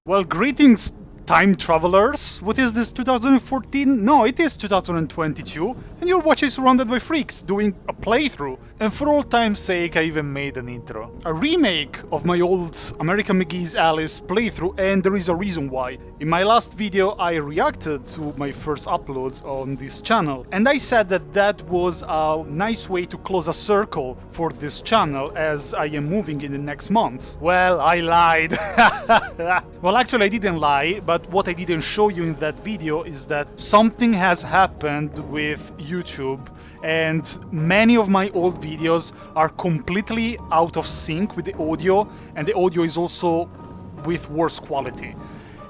Well, greetings, time travelers. What is this, 2014? No, it is 2022, and you're watching Surrounded by Freaks, doing a playthrough. And for all time's sake, I even made an intro. A remake of my old American McGee's Alice playthrough, and there is a reason why. In my last video, I reacted to my first uploads on this channel, and I said that that was a nice way to close a circle for this channel, as I am moving in the next months. Well, I lied. Well, actually I didn't lie, but what I didn't show you in that video is that something has happened with YouTube, and many of my old videos are completely out of sync with the audio, and the audio is also with worse quality.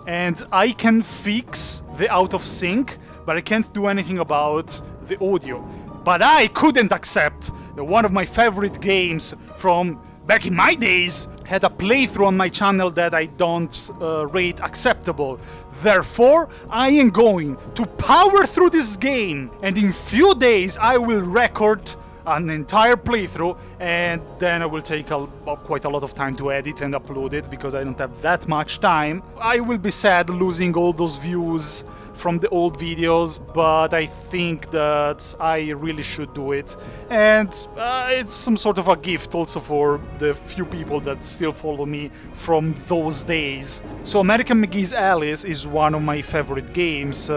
And I can fix the out of sync, but I can't do anything about the audio. But I couldn't accept that one of my favorite games from back in my days had a playthrough on my channel that I don't rate acceptable. Therefore, I am going to power through this game, and in few days I will record an entire playthrough, and then I will take quite a lot of time to edit and upload it because I don't have that much time. I will be sad losing all those views from the old videos, but I think that I really should do it, and it's some sort of a gift also for the few people that still follow me from those days. So American McGee's Alice is one of my favorite games,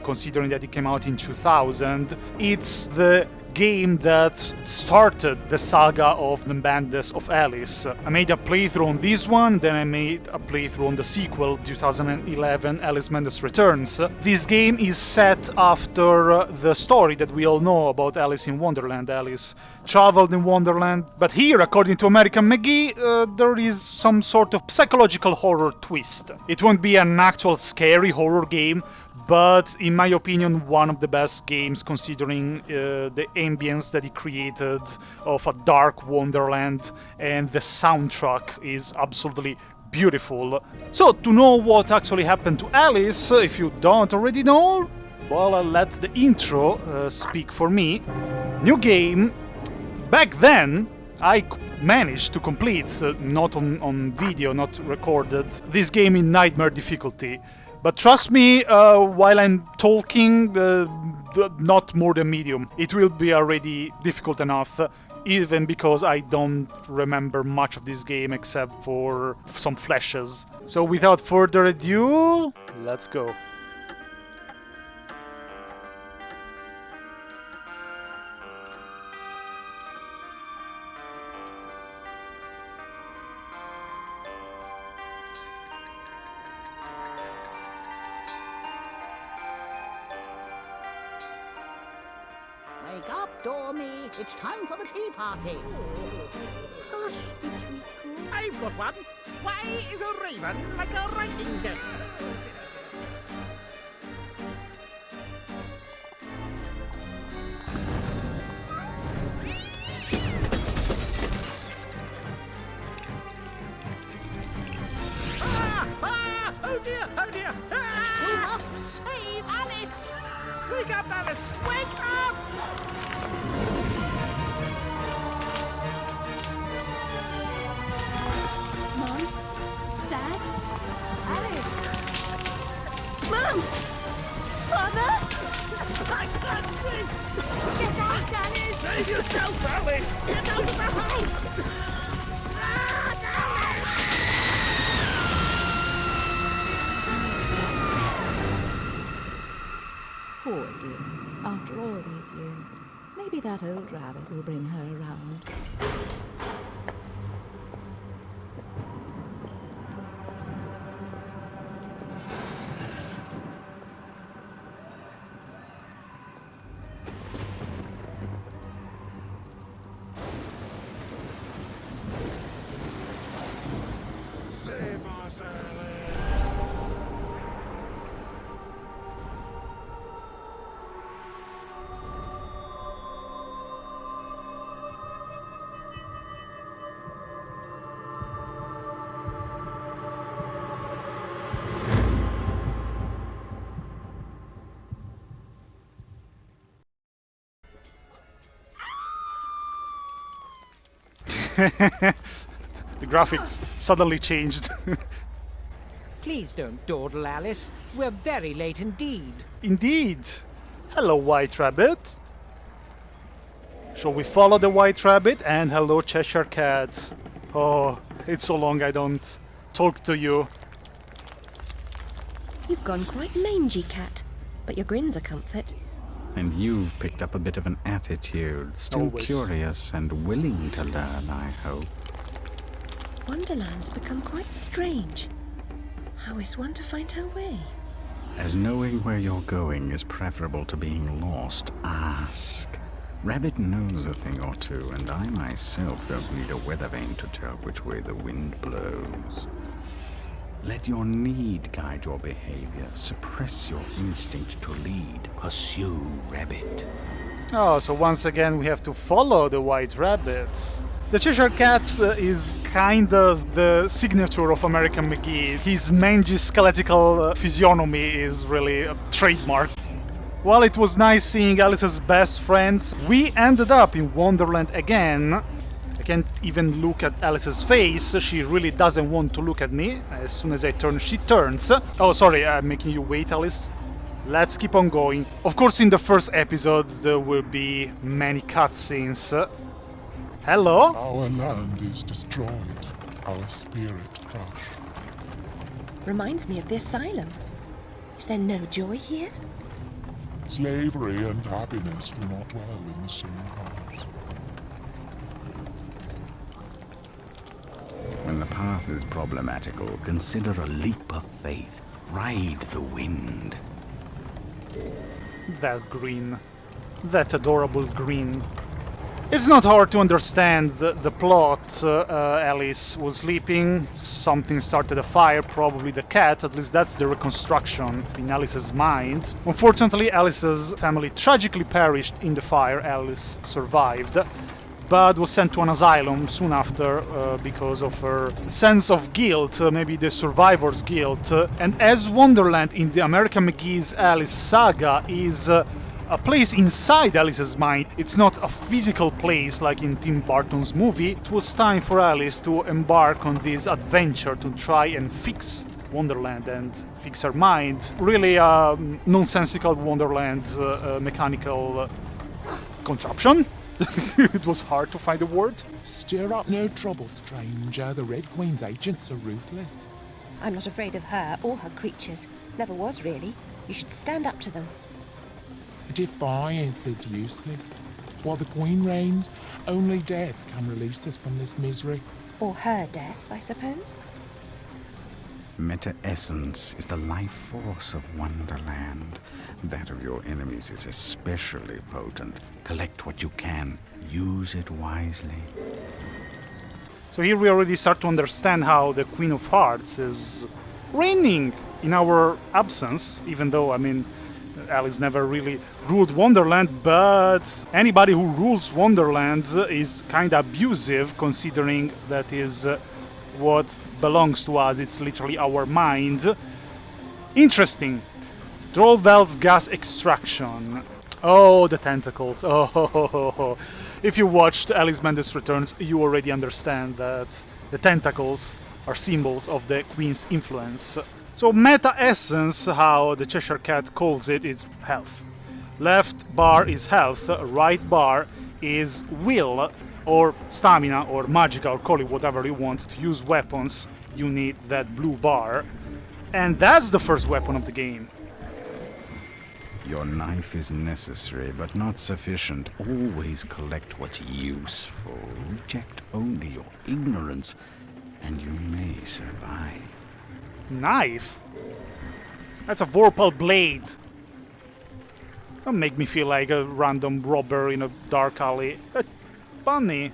considering that it came out in 2000. It's the game that started the saga of the Madness of Alice. I made a playthrough on this one, then I made a playthrough on the sequel, 2011, Alice Madness Returns. This game is set after the story that we all know about Alice in Wonderland. Alice traveled in Wonderland, but here, according to American McGee, there is some sort of psychological horror twist. It won't be an actual scary horror game, but in my opinion, one of the best games, considering the ambience that he created of a dark Wonderland, and the soundtrack is absolutely beautiful. So, to know what actually happened to Alice, if you don't already know, well, I'll let the intro speak for me. New game. Back then, I managed to complete, not on video, not recorded, this game in nightmare difficulty. But trust me, while I'm talking, not more than medium. It will be already difficult enough, even because I don't remember much of this game except for some flashes. So without further ado, let's go. Wake up, Dormy. It's time for the tea party. Hush, I've got one. Why is a raven like a writing desk? Oh dear, oh dear! We must save Alice. Wake up, Alice! Wake up! Mom? Dad? Alice? Mom! Father? I can't see! Get out, Alice! Save yourself, Alice! Get out of the house! Poor dear. After all these years, maybe that old rabbit will bring her around. Save us, Alice! The graphics suddenly changed. Please don't dawdle, Alice. We're very late indeed. Indeed. Hello, White Rabbit. Shall we follow the White Rabbit? And hello, Cheshire Cat. Oh, it's so long I don't talk to you. You've gone quite mangy, Cat, but your grin's a comfort. And you've picked up a bit of an attitude. Still Always. curious and willing to learn, I hope. Wonderland's become quite strange. How is one to find her way? As knowing where you're going is preferable to being lost, ask. Rabbit knows a thing or two, and I myself don't need a weather vane to tell which way the wind blows. Let your need guide your behavior. Suppress your instinct to lead. Pursue, Rabbit. Oh, so once again we have to follow the White Rabbit. The Cheshire Cat is kind of the signature of American McGee. His mangy skeletal physiognomy is really a trademark. Well, it was nice seeing Alice's best friends. We ended up in Wonderland again. I can't even look at Alice's face. She really doesn't want to look at me. As soon as I turn, she turns. Oh, sorry, I'm making you wait, Alice. Let's keep on going. Of course, in the first episode, there will be many cutscenes. Hello? Our land is destroyed. Our spirit crushed. Reminds me of the asylum. Is there no joy here? Slavery and happiness do not dwell in the same house. When the path is problematical, consider a leap of faith. Ride the wind. That green. That adorable green. It's not hard to understand the plot. Alice was sleeping, something started a fire, probably the cat, at least that's the reconstruction in Alice's mind. Unfortunately, Alice's family tragically perished in the fire. Alice survived, but was sent to an asylum soon after because of her sense of guilt, maybe the survivor's guilt. And as Wonderland in the American McGee's Alice saga is a place inside Alice's mind, it's not a physical place like in Tim Burton's movie. It was time for Alice to embark on this adventure to try and fix Wonderland and fix her mind. Really a nonsensical Wonderland mechanical contraption. It was hard to find a word. Stir up no trouble, stranger. The Red Queen's agents are ruthless. I'm not afraid of her or her creatures. Never was, really. You should stand up to them. Defiance is useless. While the Queen reigns, only death can release us from this misery. Or her death, I suppose. Meta-essence is the life force of Wonderland. That of your enemies is especially potent. Collect what you can. Use it wisely. So here we already start to understand how the Queen of Hearts is reigning in our absence, even though, I mean, Alice never really ruled Wonderland, but anybody who rules Wonderland is kind of abusive, considering that is what belongs to us. It's literally our mind. Interesting. Trollville's gas extraction. Oh, the tentacles. Oh, if you watched Alice Mendes Returns, you already understand that the tentacles are symbols of the Queen's influence. So meta-essence, how the Cheshire Cat calls it, is health. Left bar is health, right bar is will, or stamina, or magica, or call it whatever you want. To use weapons, you need that blue bar. And that's the first weapon of the game. Your knife is necessary, but not sufficient. Always collect what's useful. Reject only your ignorance, and you may survive. Knife? That's a Vorpal blade. Don't make me feel like a random robber in a dark alley. A bunny.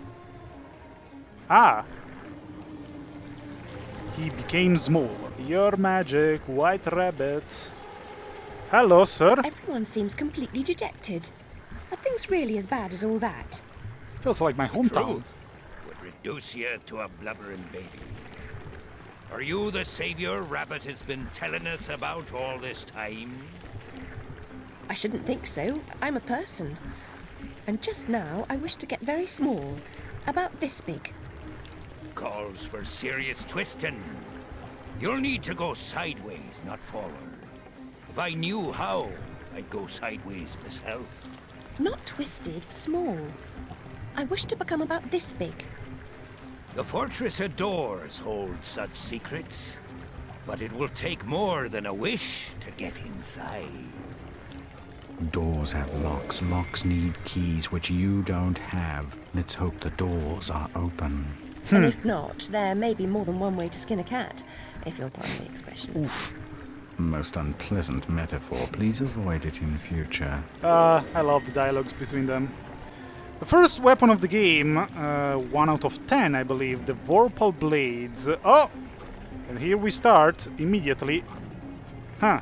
Ah. He became small. Your magic, White Rabbit. Hello, sir. Everyone seems completely dejected. Are things really as bad as all that? Feels like my hometown. Truth would reduce you to a blubbering baby. Are you the savior Rabbit has been telling us about all this time? I shouldn't think so. I'm a person. And just now, I wish to get very small. About this big. Calls for serious twisting. You'll need to go sideways, not forward. If I knew how, I'd go sideways myself. Not twisted, small. I wish to become about this big. The fortress doors hold such secrets, but it will take more than a wish to get inside. Doors have locks. Locks need keys, which you don't have. Let's hope the doors are open. And if not, there may be more than one way to skin a cat, if you'll pardon the expression. Oof. Most unpleasant metaphor. Please avoid it in future. I love the dialogues between them. The first weapon of the game, 1 out of 10, I believe, the Vorpal Blades. Oh! And here we start immediately. Huh.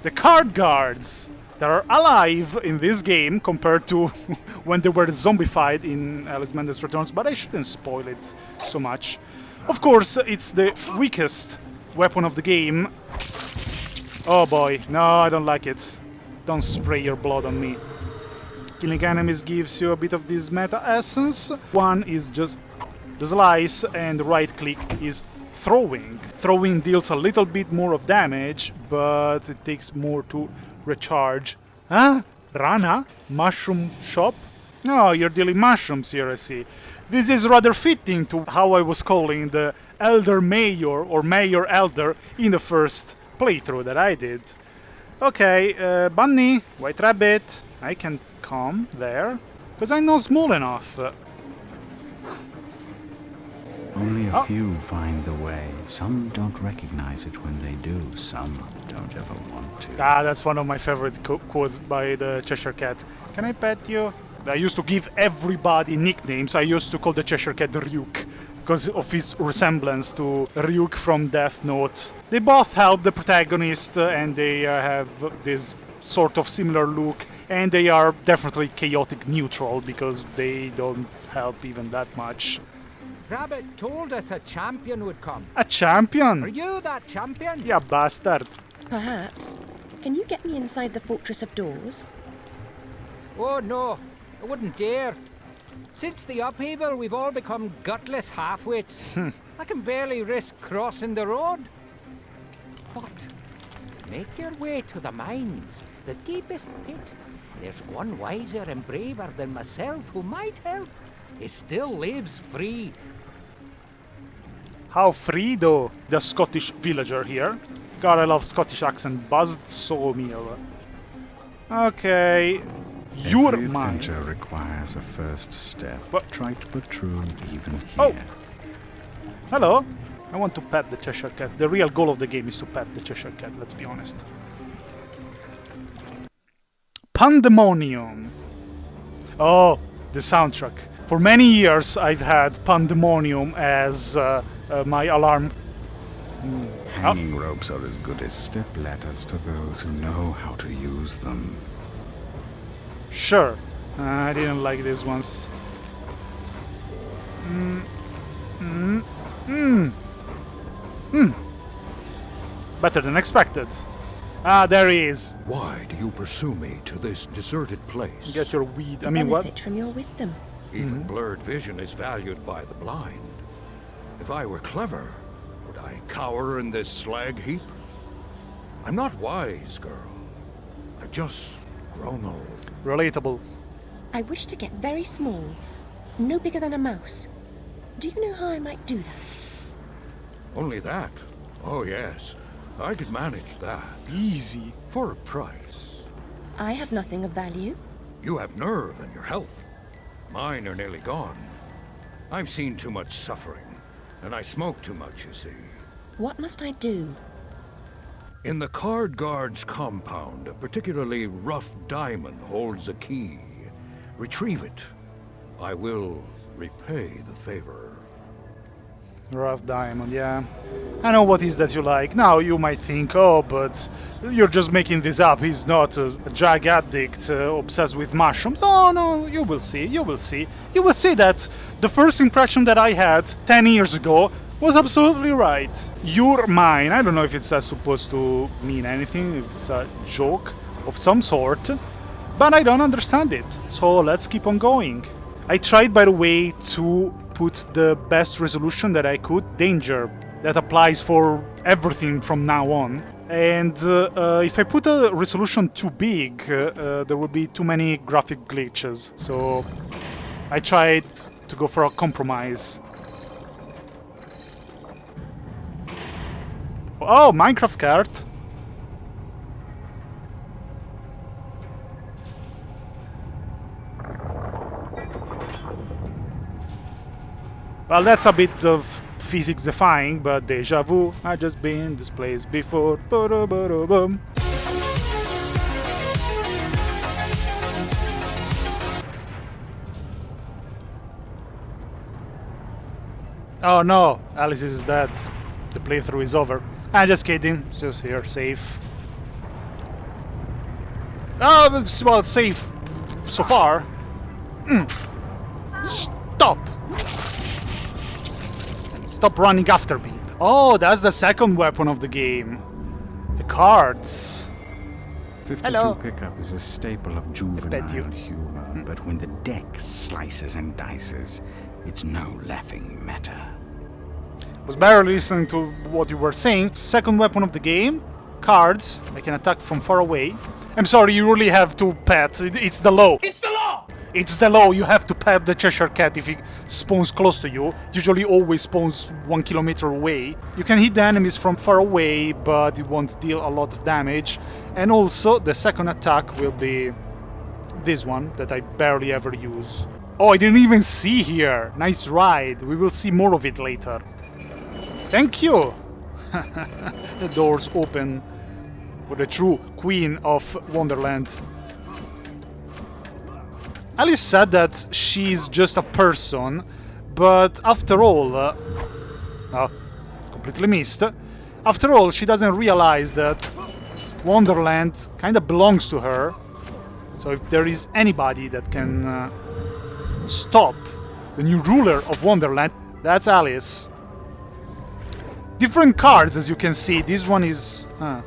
The card guards that are alive in this game compared to when they were zombified in Alice Mendes Returns, but I shouldn't spoil it so much. Of course, it's the weakest weapon of the game. Oh boy, no, I don't like it. Don't spray your blood on me. Killing enemies gives you a bit of this meta essence. One is just the slice, and right click is throwing. Throwing deals a little bit more of damage, but it takes more to recharge. Huh? Rana? Mushroom shop? Oh, you're dealing mushrooms here, I see. This is rather fitting to how I was calling the Elder Mayor, or Mayor Elder, in the first playthrough that I did. Okay, Bunny, White Rabbit, I can come there, because I'm not small enough. Only a few find the way. Some don't recognize it when they do. Some don't ever want to. Ah, that's one of my favorite quotes by the Cheshire Cat. Can I pet you? I used to give everybody nicknames. I used to call the Cheshire Cat Ryuk, because of his resemblance to Ryuk from Death Note. They both help the protagonist, and they have this sort of similar look, and they are definitely chaotic neutral, because they don't help even that much. Rabbit told us a champion would come. A champion? Are you that champion? Yeah, bastard. Perhaps. Can you get me inside the Fortress of Doors? Oh no, I wouldn't dare. Since the upheaval, we've all become gutless half-wits. I can barely risk crossing the road. But make your way to the mines, the deepest pit. There's one wiser and braver than myself who might help. He still lives free. How free though? The Scottish villager here. God, I love Scottish accent. Buzzed sawmill. Okay. You're Every mine. adventure requires a first step. But- Try to be true even here. Oh. Hello. I want to pet the Cheshire Cat. The real goal of the game is to pet the Cheshire Cat, let's be honest. Pandemonium. Oh, the soundtrack. For many years I've had Pandemonium as my alarm. Hanging ropes are as good as step ladders to those who know how to use them. Sure. I didn't like these ones. Better than expected. Ah, there he is. Why do you pursue me to this deserted place? Get your weed. To I mean, what? benefit from your wisdom. Even blurred vision is valued by the blind. If I were clever, would I cower in this slag heap? I'm not wise, girl. I've just grown old. Relatable. I wish to get very small, no bigger than a mouse. Do you know how I might do that? Only that? Oh, yes. I could manage that. Easy. For a price. I have nothing of value. You have nerve and your health. Mine are nearly gone. I've seen too much suffering, and I smoke too much, you see. What must I do? In the Card Guard's compound, a particularly rough diamond holds a key. Retrieve it. I will repay the favor. Rough diamond, yeah. I know what is that you like. Now you might think, oh, but you're just making this up. He's not a drug addict obsessed with mushrooms. Oh, no, you will see, you will see. You will see that the first impression that I had 10 years ago was absolutely right. You're mine. I don't know if it's supposed to mean anything, if it's a joke of some sort, but I don't understand it. So let's keep on going. I tried, by the way, to put the best resolution that I could. Danger that applies for everything from now on. And if I put a resolution too big, there will be too many graphic glitches. So I tried to go for a compromise. Oh, Minecraft cart. Well, that's a bit of physics defying, but deja vu. I just been this place before. Ba-da-ba-da-bum. Oh no, Alice is dead. The playthrough is over. I'm just kidding. It's just here, safe. Oh, well, it's safe so far. Stop! Stop running after me. Oh, that's the second weapon of the game. The cards. 52 Hello. pickup is a staple of juvenile humor, but when the deck slices and dices, it's no laughing matter. Was barely listening to what you were saying. Second weapon of the game. Cards. I can attack from far away. I'm sorry, you really have to pet. It's the law. It's the law! It's the law. You have to pet the Cheshire Cat if it spawns close to you. It usually always spawns 1 kilometer away. You can hit the enemies from far away, but it won't deal a lot of damage. And also, the second attack will be this one that I barely ever use. Oh, I didn't even see here. Nice ride. We will see more of it later. Thank you! The doors open for the true queen of Wonderland. Alice said that she's just a person, but after all... completely missed. After all, she doesn't realize that Wonderland kinda belongs to her. So if there is anybody that can stop the new ruler of Wonderland, that's Alice. Different cards, as you can see. This one is... I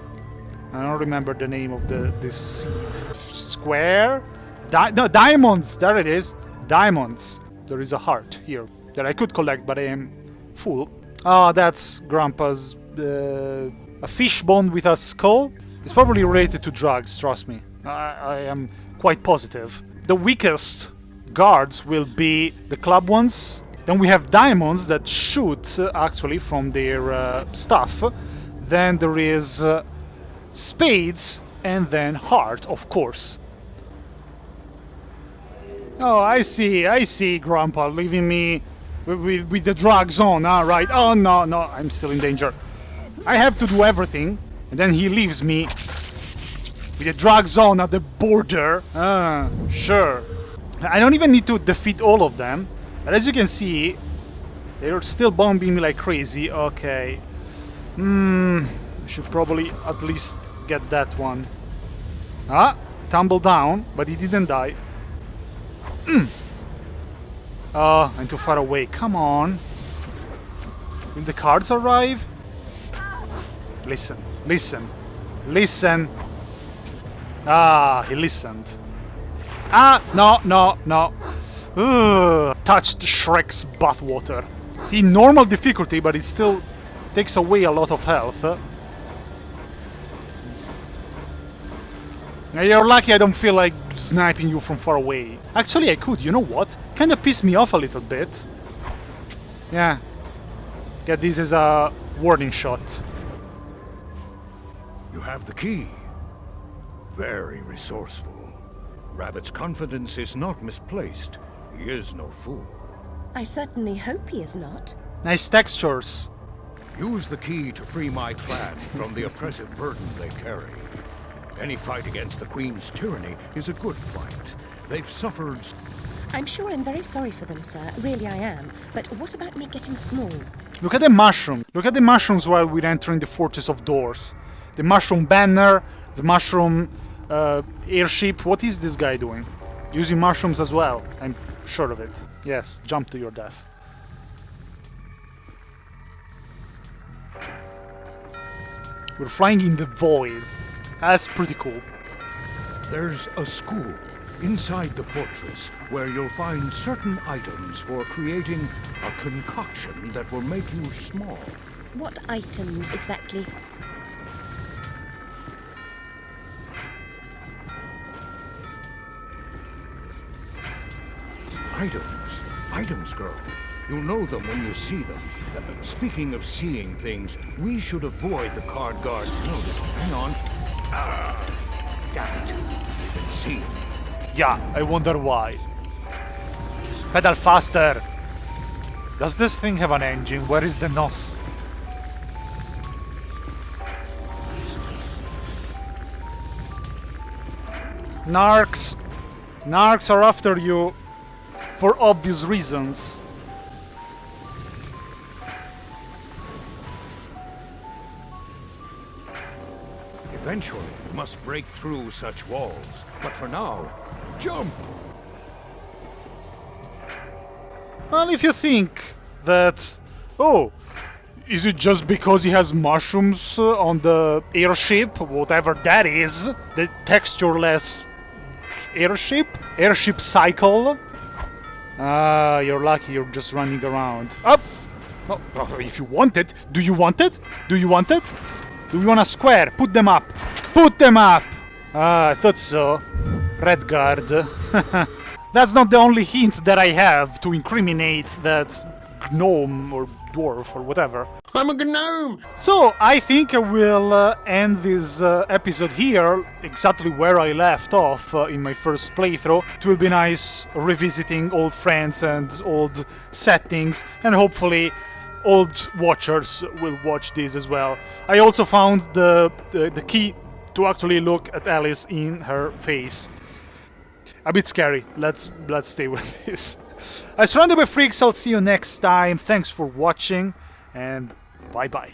don't remember the name of this seed. Square? No, diamonds! There it is. Diamonds. There is a heart here that I could collect, but I am full. Ah, that's Grandpa's... a fish bone with a skull? It's probably related to drugs, trust me. I am quite positive. The weakest guards will be the club ones. Then we have diamonds that shoot actually from their stuff. Then there is spades and then heart, of course. Oh, I see, Grandpa, leaving me with the drugs on, right? Oh, no, I'm still in danger. I have to do everything, and then he leaves me with the drugs on at the border. Sure. I don't even need to defeat all of them. But as you can see, they're still bombing me like crazy. Okay. I should probably at least get that one. Tumble down, but he didn't die. Oh, I'm too far away. Come on. Will the cards arrive? Listen. He listened. No. Touched Shrek's bathwater. See, normal difficulty, but it still takes away a lot of health. Now you're lucky I don't feel like sniping you from far away. Actually, I could, you know what? Kinda pissed me off a little bit. Yeah. Get this as a warning shot. You have the key. Very resourceful. Rabbit's confidence is not misplaced. He is no fool. I certainly hope he is not. Nice textures. Use the key to free my clan from the oppressive burden they carry. Any fight against the Queen's tyranny is a good fight. They've suffered... I'm sure I'm very sorry for them, sir. Really I am. But what about me getting small? Look at the mushroom. Look at the mushrooms while we're entering the Fortress of Doors. The mushroom banner, the mushroom airship. What is this guy doing? Using mushrooms as well. I'm sure of it. Yes, jump to your death. We're flying in the void. That's pretty cool. There's a school inside the fortress where you'll find certain items for creating a concoction that will make you small. What items exactly? Items, girl. You'll know them when you see them. Speaking of seeing things, we should avoid the card guard's notice. Hang on. Damn it. They've been seen. Yeah, I wonder why. Pedal faster! Does this thing have an engine? Where is the nose? Narcs! Narcs are after you for obvious reasons. Eventually, we must break through such walls. But for now, jump! Well, if you think that... Oh, is it just because he has mushrooms on the airship? Whatever that is. The textureless airship? Airship cycle? Ah, you're lucky you're just running around. Up! Oh, if you want it. Do you want it? Do you want it? Do you want a square? Put them up. Put them up! Ah, I thought so. Red guard. That's not the only hint that I have to incriminate that gnome or dwarf or whatever. I'm a gnome! So, I think I will end this episode here, exactly where I left off in my first playthrough. It will be nice revisiting old friends and old settings, and hopefully old watchers will watch this as well. I also found the key to actually look at Alice in her face. A bit scary. Let's stay with this. Surrounded by Freaks, I'll see you next time. Thanks for watching, and bye-bye.